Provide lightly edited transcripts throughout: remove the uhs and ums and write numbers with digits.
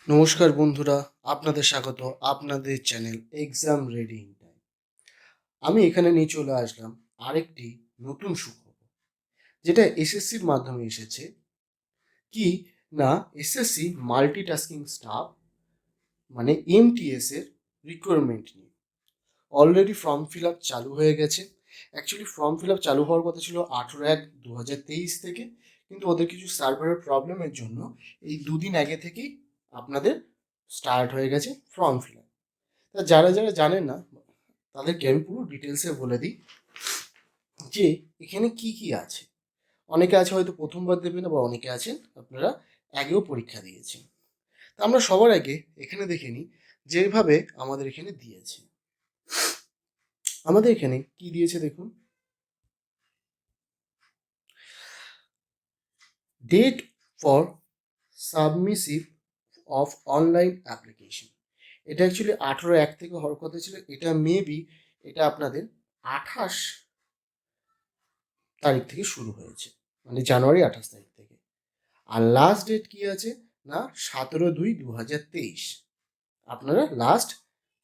নমস্কার বন্ধুরা, আপনাদের স্বাগত আপনাদের channel exam ready in time. আমি এখানে নিয়ে চলে আসলাম আরেকটি নতুন সুখবর, যেটা এসএসসির মাধ্যমে এসেছে। কি না, এসএসসি মাল্টিটাস্কিং স্টাফ মানে এমটিএস এর রিকোয়ারমেন্ট নিয়ে অলরেডি ফর্ম ফিল আপ চালু হয়ে গেছে। অ্যাকচুয়ালি ফর্ম ফিল আপ চালু হওয়ার কথা ছিল 18/1/2023 থেকে, কিন্তু ওদের কিছু সার্ভারের প্রবলেমের জন্য এই দুদিন আগে থেকেই আপনাদের স্টার্ট হয়ে গেছে ফর্ম ফিল আপ। তা যারা যারা জানেন না, তাদেরকে আমি পুরো ডিটেলসে বলে দিই যে এখানে কি কি আছে। অনেকে আছে হয়তো প্রথমবার দেবেন, আবার অনেকে আছেন আপনারা আগেও পরীক্ষা দিয়েছেন। তা আমরা সবার আগে এখানে দেখে নিই যেভাবে আমাদের এখানে দিয়েছে। আমাদের এখানে কি দিয়েছে দেখুন, date for submissive of online application. এটা অ্যাকচুয়ালি 18/1 থেকে হওয়ার কথা ছিল, এটা মেবি এটা আপনাদের 28 তারিখ থেকে শুরু হয়েছে, মানে জানুয়ারি 28 তারিখ থেকে। আর লাস্ট ডেট কি আছে না, 17/2/2023 আপনারা লাস্ট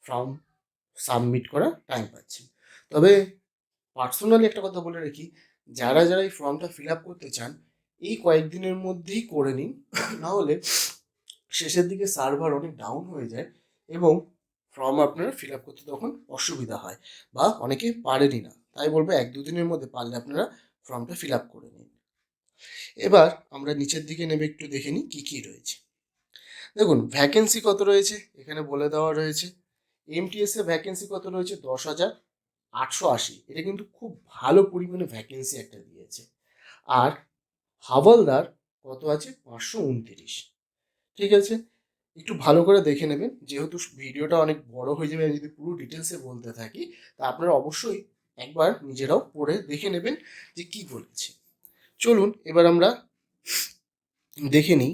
ফর্ম সাবমিট করার টাইম পাচ্ছেন। তবে পার্সোনালি একটা কথা বলে রাখি, যারা যারা এই ফর্মটা ফিল আপ করতে চান এই কয়েকদিনের মধ্যেই করে নিন, নাহলে শেষের দিকে সার্ভার অনেক ডাউন হয়ে যায় এবং ফর্ম আপনারা ফিল আপ করতে তখন অসুবিধা হয় বা অনেকে পারেনই না। তাই বলবো 1-2 দিনের মধ্যে পারলে আপনারা ফর্মটা ফিল আপ করে নিন। এবার আমরা নিচের দিকে নেমে একটু দেখে নিই কী কী রয়েছে। দেখুন ভ্যাকেন্সি কত রয়েছে এখানে বলে দেওয়া রয়েছে। এমটিএস এ ভ্যাকেন্সি কত রয়েছে, 10,880। এটা কিন্তু খুব ভালো পরিমাণে ভ্যাকেন্সি একটা দিয়েছে। আর হাওলদার কত আছে, 529। ঠিক আছে, একটু ভালো করে দেখে নেবেন, যেহেতু ভিডিওটা অনেক বড় হয়ে যাবে। আমি যদি পুরো ডিটেলসে বলতে থাকি তা আপনারা অবশ্যই একবার নিজেরাও পড়ে দেখে নেবেন যে কি বলেছে। চলুন এবার আমরা দেখে নিই।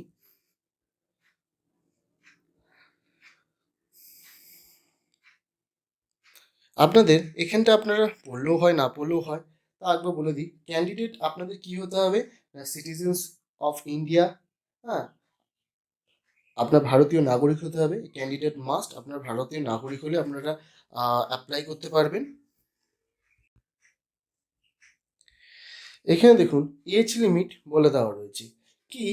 আপনাদের এখানটা আপনারা পড়লেও হয় না পড়লেও হয়, তা একবার বলে দিই। ক্যান্ডিডেট আপনাদের কি হতে হবে, সিটিজেন্স অফ ইন্ডিয়া। হ্যাঁ, আপনার ভারতীয় নাগরিক হতে হবে। ক্যান্ডিডেট মাস্ট আপনার ভারতীয় নাগরিক হলে আপনারা অ্যাপ্লাই করতে পারবেন। এখানে দেখুন এজ লিমিট বলে দেওয়া রয়েছে। কি,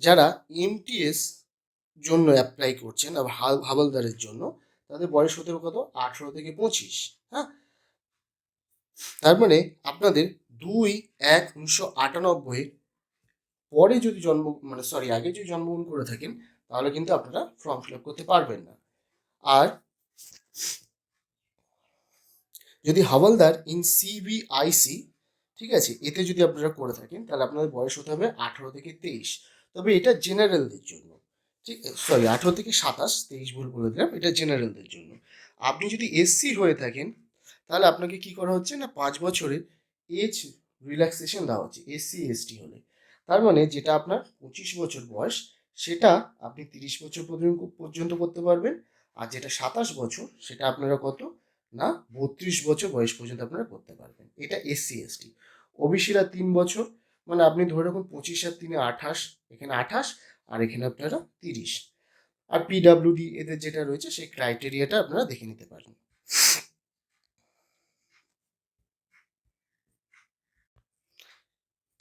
যারা এমটিএস জন্য অ্যাপ্লাই করছেন আবার হাবলদারের জন্য, তাদের বয়স হতে হবে কত, 18 থেকে 25। হ্যাঁ, তার মানে আপনাদের 2/1/1998 পরে যদি আগে যদি জন্মগ্রহণ করে থাকেন তাহলে কিন্তু আপনারা ফর্ম ফিল আপ করতে পারবেন না। আর যদি হাওলদার ইন সিবিআইসি, ঠিক আছে, এতে যদি আপনারা করে থাকেন তাহলে আপনাদের বয়স হতে হবে 18 থেকে 23। তবে এটা জেনারেলদের জন্য, ঠিক, 18 থেকে 27, 23 ভুল বলে দিলাম, এটা জেনারেলদের জন্য। আপনি যদি এসসি হয়ে থাকেন তাহলে আপনাকে কি করা হচ্ছে না, 5 বছরের এজ রিল্যাক্সেশন দেওয়া হচ্ছে এসসি এসটি হলে। তার মানে যেটা আপনার 25 বছর বয়স, সেটা আপনি 30 বছর পর্যন্ত করতে পারবেন। আর যেটা 27 বছর, সেটা আপনারা কত না 32 বছর বয়স পর্যন্ত আপনারা করতে পারবেন। এটা এসসি এসটি। ওবিসিরা 3 বছর, মানে আপনি ধরে রাখুন 25 আর 3 28, এখানে 28 আর এখানে আপনারা 30। আর পিডাব্লিউডি এদের যেটা রয়েছে সেই ক্রাইটেরিয়াটা আপনারা দেখে নিতে পারেন।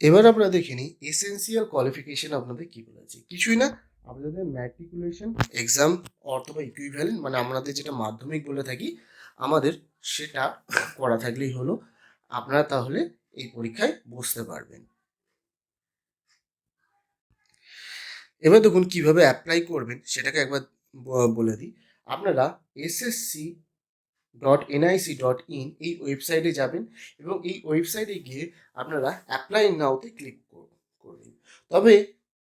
এবার আমরা দেখে নিই এসেন্সিয়াল কোয়ালিফিকেশন আপনাদের কি বলেছে। কিছুই না, আপনাদের ম্যাট্রিকুলেশন এক্সাম অথবা ইকুইভ্যালেন্ট, মানে আমাদের যেটা মাধ্যমিক বলে থাকি, আমাদের সেটা করা থাকলেই হলো, আপনারা তাহলে এই পরীক্ষায় বসতে পারবেন। এবার দেখুন কিভাবে অ্যাপ্লাই করবেন সেটাকে একবার বলে দিই। আপনারা ssc.nic.in এই ওয়েবসাইটে যাবেন এবং এই ওয়েবসাইটে গিয়ে আপনারা অ্যাপ্লাই নাওতে ক্লিক করবেন। তবে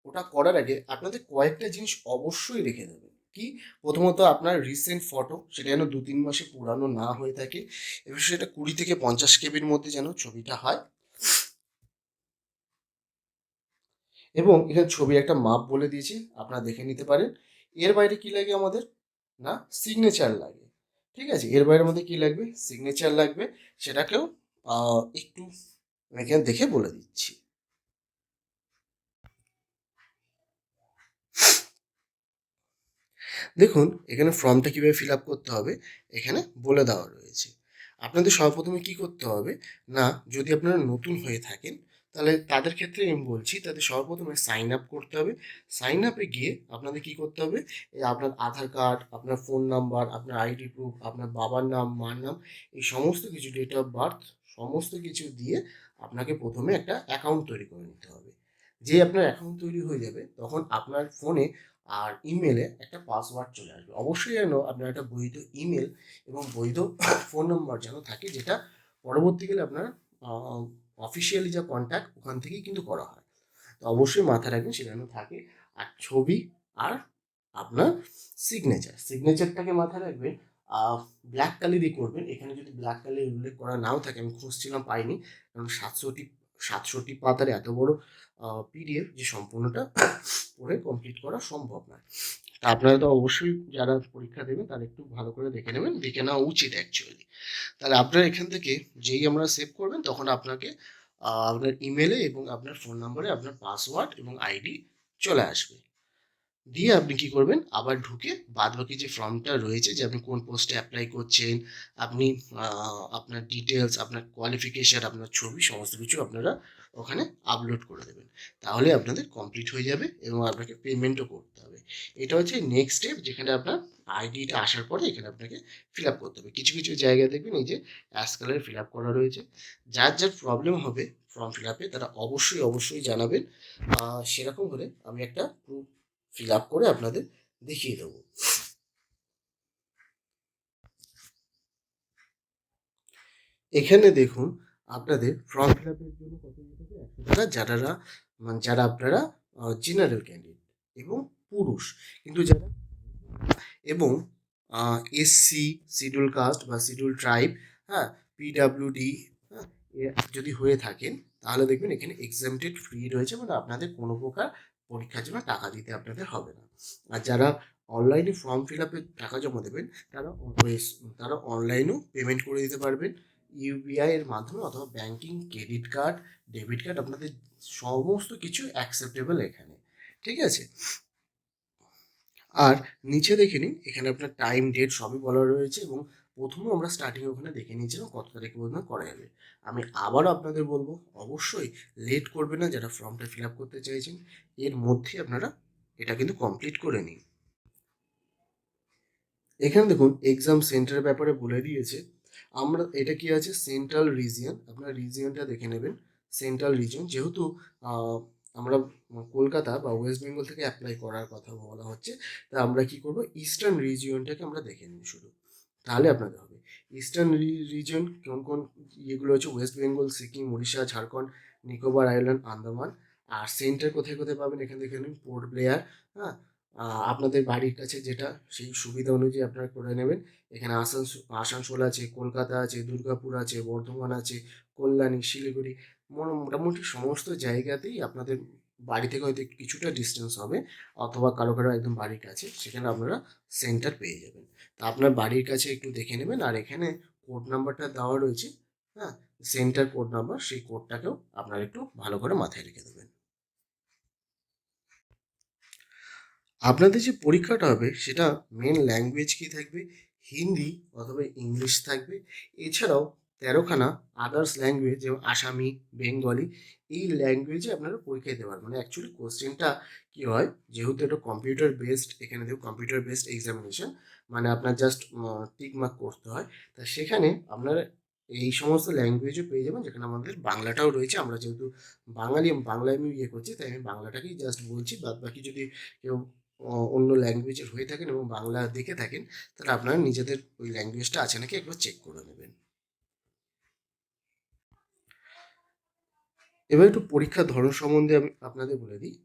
ওটা করার আগে আপনাদের কয়েকটা জিনিস অবশ্যই রেখে দেবেন। কি, প্রথমত আপনার রিসেন্ট ফটো, সেটা যেন 2-3 মাসে পুরানো না হয়ে থাকে, এবং সেটা 20 থেকে 50 কেবির মধ্যে যেন ছবিটা হয়। এবং এখানে ছবির একটা মাপ বলে দিয়েছি, আপনারা দেখে নিতে পারেন। এর বাইরে কি লাগে আমাদের না, সিগনেচার লাগে। ঠিক আছে, এর বাইরে আমাদের কি লাগবে, সিগনেচার লাগবে। সেটাকেও একটু এখানে দেখে বলে দিচ্ছি। দেখুন এখানে ফর্মটা কীভাবে ফিল আপ করতে হবে এখানে বলে দেওয়া রয়েছে। আপনাদের সর্বপ্রথমে কী করতে হবে না, যদি আপনারা নতুন হয়ে থাকেন তাহলে তাদের ক্ষেত্রে আমি বলছি, তাদের সর্বপ্রথমে সাইন আপ করতে হবে। সাইন আপে গিয়ে আপনাদের কী করতে হবে, এই আপনার আধার কার্ড, আপনার ফোন নাম্বার, আপনার আইডি প্রুফ, আপনার বাবার নাম, মার নাম, এই সমস্ত কিছু, ডেট অফ বার্থ, সমস্ত কিছু দিয়ে আপনাকে প্রথমে একটা অ্যাকাউন্ট তৈরি করে নিতে হবে। যে আপনার অ্যাকাউন্ট তৈরি হয়ে যাবে তখন আপনার ফোনে আর ইমেলে একটা পাসওয়ার্ড চলে আসবে। অবশ্যই যেন আপনার একটা বৈধ ইমেল এবং বৈধ ফোন নম্বর যেন থাকে, যেটা পরবর্তীকালে আপনার অফিসিয়ালি যা কন্ট্যাক্ট ওখান থেকেই কিন্তু করা হয়। তো অবশ্যই মাথায় রাখবেন সেটা যেন থাকে। আর ছবি আর আপনার সিগনেচারটাকে মাথায় রাখবেন ব্ল্যাক কালারই করবেন। এখানে যদি ব্ল্যাক কালার উল্লেখ করা নাও থাকে, আমি খুঁজছিলাম পাইনি, কারণ 700টি পাতার এত বড় পিডিএফ যে সম্পূর্ণটা পড়ে কমপ্লিট করা সম্ভব নয়। তা আপনারা তো অবশ্যই যারা পরীক্ষা দেবেন তারা একটু ভালো করে দেখে নেবেন, দেখে নেওয়া উচিত অ্যাকচুয়ালি। তাহলে আপনার এখান থেকে যেই আমরা সেভ করবেন তখন আপনাকে আপনার ইমেলে এবং আপনার ফোন নম্বরে আপনার পাসওয়ার্ড এবং আইডি চলে আসবে। দিয়ে আপনি কি করবেন, আবার ঢুকে বাদবাকি যে ফর্মটা রয়েছে, যে আপনি কোন পোস্টে অ্যাপ্লাই করছেন, আপনি আপনার ডিটেলস, আপনার কোয়ালিফিকেশান, আপনার ছবি, সমস্ত কিছু আপনারা ওখানে আপলোড করে দেবেন। তাহলে আপনাদের কমপ্লিট হয়ে যাবে এবং আপনাকে পেমেন্টও করতে হবে। এটা হচ্ছে নেক্সট স্টেপ, যেখানে আপনার আইডিটা আসার পরে এখানে আপনাকে ফিল আপ করতে হবে। কিছু কিছু জায়গায় দেখবেন এই যে অ্যাশ কালারে ফিল আপ করা রয়েছে। যার যার প্রবলেম হবে ফর্ম ফিল আপে তারা অবশ্যই অবশ্যই জানাবেন। সেরকম হলে আমি একটা প্রুফ ফিল আপ করে আপনাদের দেখিয়ে দেবো। এখানে দেখুন আপনাদের ফর্ম ফিল আপের জন্য কত দিতে হবে, 100 টাকা, যারা আপনারা জেনারেল ক্যান্ডিডেট এবং পুরুষ। কিন্তু যারা এবং এসসি, শিডিউল কাস্ট বা শিডিউল ট্রাইব, হ্যাঁ, পিডাব্লিউডি, হ্যাঁ, যদি হয়ে থাকেন তাহলে দেখবেন এখানে এক্সামটেড ফ্রি রয়েছে, মানে আপনাদের কোনো প্রকার পরীক্ষার জন্য টাকা দিতে আপনাদের হবে না। আর যারা অনলাইনে ফর্ম ফিল আপে টাকা জমা দেবেন তারা অনলাইনেও পেমেন্ট করে দিতে পারবেন ইউপিআই এর মাধ্যমে, অথবা banking, credit card, debit card, আপনাদের সমস্ত কিছু অ্যাকসেপ্টেবল এখানে। ঠিক আছে। আর নিচে দেখে নিন, এখানে আপনার টাইম, ডেট সবই বলা রয়েছে এবং প্রথমে আমরা স্টার্টিং ওখানে দেখে নিয়েছিলাম কত তারিখ পর্যন্ত করা যাবে। আমি আবারও আপনাদের বলবো অবশ্যই লেট করবে না, যারা ফর্মটা ফিল আপ করতে চাইছেন এর মধ্যে আপনারা এটা কিন্তু কমপ্লিট করে নিন। এখানে দেখুন এক্সাম সেন্টারের ব্যাপারে বলে দিয়েছে। আমরা এটা কি আছে, সেন্ট্রাল রিজিয়ন, আপনার রিজিয়নটা দেখে নেবেন। সেন্ট্রাল রিজিয়ন যেহেতু আমরা কলকাতা বা ওয়েস্ট বেঙ্গল থেকে অ্যাপ্লাই করার কথা বলা হচ্ছে, তা আমরা কি করব, ইস্টার্ন রিজিয়নটাকে আমরা দেখে নিই শুধু, তাহলে আপনাদের হবে। ইস্টার্ন রিজিয়ন কোন কোন ইয়েগুলো হচ্ছে, ওয়েস্ট বেঙ্গল, সিকিম, উড়িষ্যা, ঝাড়খণ্ড, নিকোবর আইল্যান্ড, আন্দামান। আর সেন্টার কোথায় কোথায় পাবেন এখানে দেখে নিন, পোর্ট ব্লেয়ার, হ্যাঁ, আপনাদের বাড়ির কাছে যেটা সেই সুবিধা অনুযায়ী আপনারা করে নেবেন। এখানে আসানসোল আছে, কলকাতা আছে, দুর্গাপুর আছে, বর্ধমান আছে, কল্যাণী, শিলিগুড়ি, মোটামুটি সমস্ত জায়গাতেই আপনাদের বাড়ি থেকে হয়তো কিছুটা ডিস্টেন্স হবে, অথবা কারো কারো একদম বাড়ির কাছে, সেখানে আপনারা সেন্টার পেয়ে যাবেন। তা আপনার বাড়ির কাছে একটু দেখে নেবেন। আর এখানে কোড নাম্বারটা দেওয়া রয়েছে, হ্যাঁ, সেন্টার কোড নাম্বার, সেই কোডটাকেও আপনারা একটু ভালো করে মাথায় রেখে দেবেন। আপনাদের যে পরীক্ষাটা হবে সেটা মেন ল্যাঙ্গুয়েজ কী থাকবে, হিন্দি অথবা ইংলিশ থাকবে। এছাড়াও 13খানা আদার্স ল্যাঙ্গুয়েজ, যেমন আসামি, বেঙ্গলি, এই ল্যাঙ্গুয়েজে আপনারা পরীক্ষা দিতে পারবেন। মানে অ্যাকচুয়ালি কোশ্চেনটা কী হয়, যেহেতু এটা কম্পিউটার বেসড, এখানে দেখুন কম্পিউটার বেসড এক্সামিনেশন, মানে আপনার জাস্ট টিক মার্ক করতে হয়। তা সেখানে আপনারা এই সমস্ত ল্যাঙ্গুয়েজও পেয়ে যাবেন, যেখানে আমাদের বাংলাটাও রয়েছে। আমরা যেহেতু বাংলায় আমি ইয়ে করছি, তাই আমি বাংলাটাকেই জাস্ট বলছি। বাদ বাকি যদি কেউ অন্য ল্যাঙ্গুয়েজের হয়ে থাকেন এবং বাংলা দেখে থাকেন, তাহলে আপনারা নিজেদের ওই ল্যাঙ্গুয়েজটা আছে নাকি একবার চেক করে নেবেন। এবার একটু পরীক্ষার ধরন সম্বন্ধে আমি আপনাদের বলে দিই।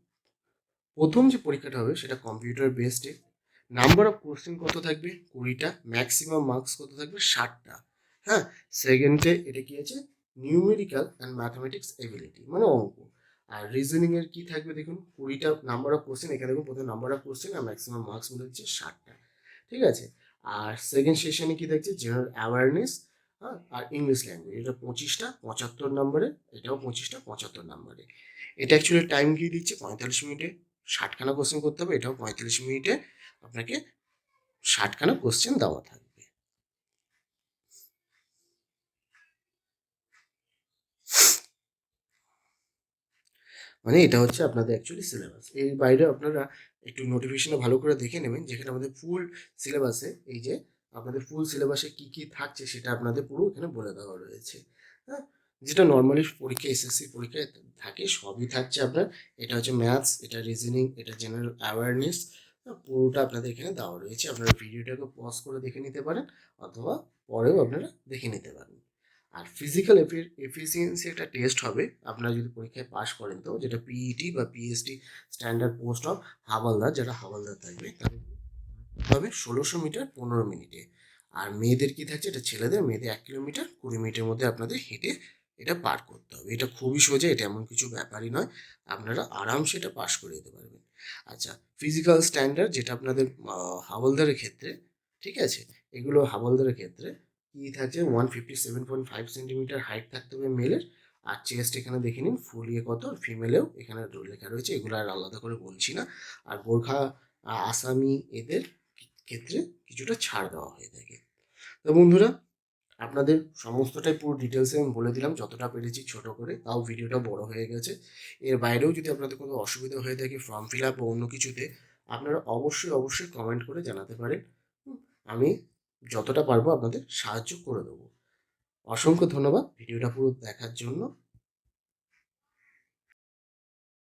প্রথম যে পরীক্ষাটা হবে সেটা কম্পিউটার বেসডে। নাম্বার অফ কোশ্চেন কত থাকবে, 20টা। ম্যাক্সিমাম মার্কস কত থাকবে, 60টা। হ্যাঁ, সেকেন্ডে এটা কি আছে, নিউমেরিক্যাল অ্যান্ড ম্যাথামেটিক্স এবিলিটি, মানে অঙ্ক। আর রিজনিংয়ের কি থাকবে দেখুন, 20টা নাম্বার অফ কোশ্চেন, এখানে দেখুন প্রথমে নাম্বার অফ কোশ্চেন আর ম্যাক্সিমাম মার্কস বলে দিচ্ছে 60টা। ঠিক আছে। আর সেকেন্ড সেশনে কি থাকছে, জেনারেল অ্যাওয়ারনেস, হ্যাঁ, আর ইংলিশ ল্যাঙ্গুয়েজ, এটা 25টা 75 নম্বরে, এটাও 25টা 75 নম্বরে। এটা অ্যাকচুয়ালি টাইম দিয়ে দিচ্ছে 45 মিনিটে, 60খানা কোশ্চেন করতে হবে, এটাও 45 মিনিটে আপনাকে 60খানা কোশ্চেন দেওয়া থাকবে। মানে এটা হচ্ছে আপনাদের অ্যাকচুয়ালি সিলেবাস। এর বাইরে আপনারা একটু নোটিফিকেশনটা ভালো করে দেখে নেবেন, যেখানে আমাদের ফুল সিলেবাসে এই যে আপনাদের ফুল সিলেবাসে কী কী থাকছে সেটা আপনাদের পুরো এখানে বলে দেওয়া রয়েছে। হ্যাঁ, যেটা নর্মালি পরীক্ষা এসএসসি পরীক্ষায় থাকে সবই থাকছে আপনার। এটা হচ্ছে ম্যাথস, এটা রিজনিং, এটা জেনারেল অ্যাওয়ারনেস, পুরোটা আপনাদের এখানে দেওয়া রয়েছে। আপনারা ভিডিওটাকে পজ করে দেখে নিতে পারেন অথবা পরেও আপনারা দেখে নিতে পারেন। আর ফিজিক্যাল এফিসিয়েন্সি একটা টেস্ট হবে আপনারা যদি পরীক্ষায় পাশ করেন, তো যেটা পিইটি বা PST standard post of Howlader, যারা হাওলদার থাকবে তাদের হবে 1600 মিটার 15 মিনিটে। আর মেয়েদের কি থাকছে, এটা ছেলেদের, মেয়েদের 1 কিলোমিটার 20 মিনিটের মধ্যে আপনাদের হেঁটে এটা পার করতে হবে। এটা খুবই সোজা, এটা এমন কিছু ব্যাপারই নয়, আপনারা আরামসে এটা পাস করে যেতে পারবেন। আচ্ছা, ফিজিক্যাল স্ট্যান্ডার্ড যেটা আপনাদের হাওলদারের ক্ষেত্রে, ঠিক আছে, এগুলো হাওলদারের ক্ষেত্রে কি থাকছে, 157.5 সেন্টিমিটার হাইট থাকতে হবে মেলের। আর চেস্ট এখানে দেখে নিন ফুলিয়ে কত, ফিমেলেও এখানে লেখা রয়েছে, এগুলো আর আলাদা করে বলছি না। আর গোর্খা আসামি এদের ক্ষেত্রে কিছুটা ছাড় দেওয়া হয়ে থাকে। তো বন্ধুরা, আপনাদের সমস্তটাই পুরো ডিটেলসে আমি বলে দিলাম, যতটা পেরেছি ছোট করে, তাও ভিডিওটা বড় হয়ে গেছে। এর বাইরেও যদি আপনাদের কোনো অসুবিধা হয়ে থাকে ফর্ম ফিল আপ বা অন্য কিছুতে, আপনারা অবশ্যই কমেন্ট করে জানাতে পারেন। আমি যতটা পারবো আপনাদের সাহায্য করে দেবো। অসংখ্য ধন্যবাদ ভিডিওটা পুরো দেখার জন্য।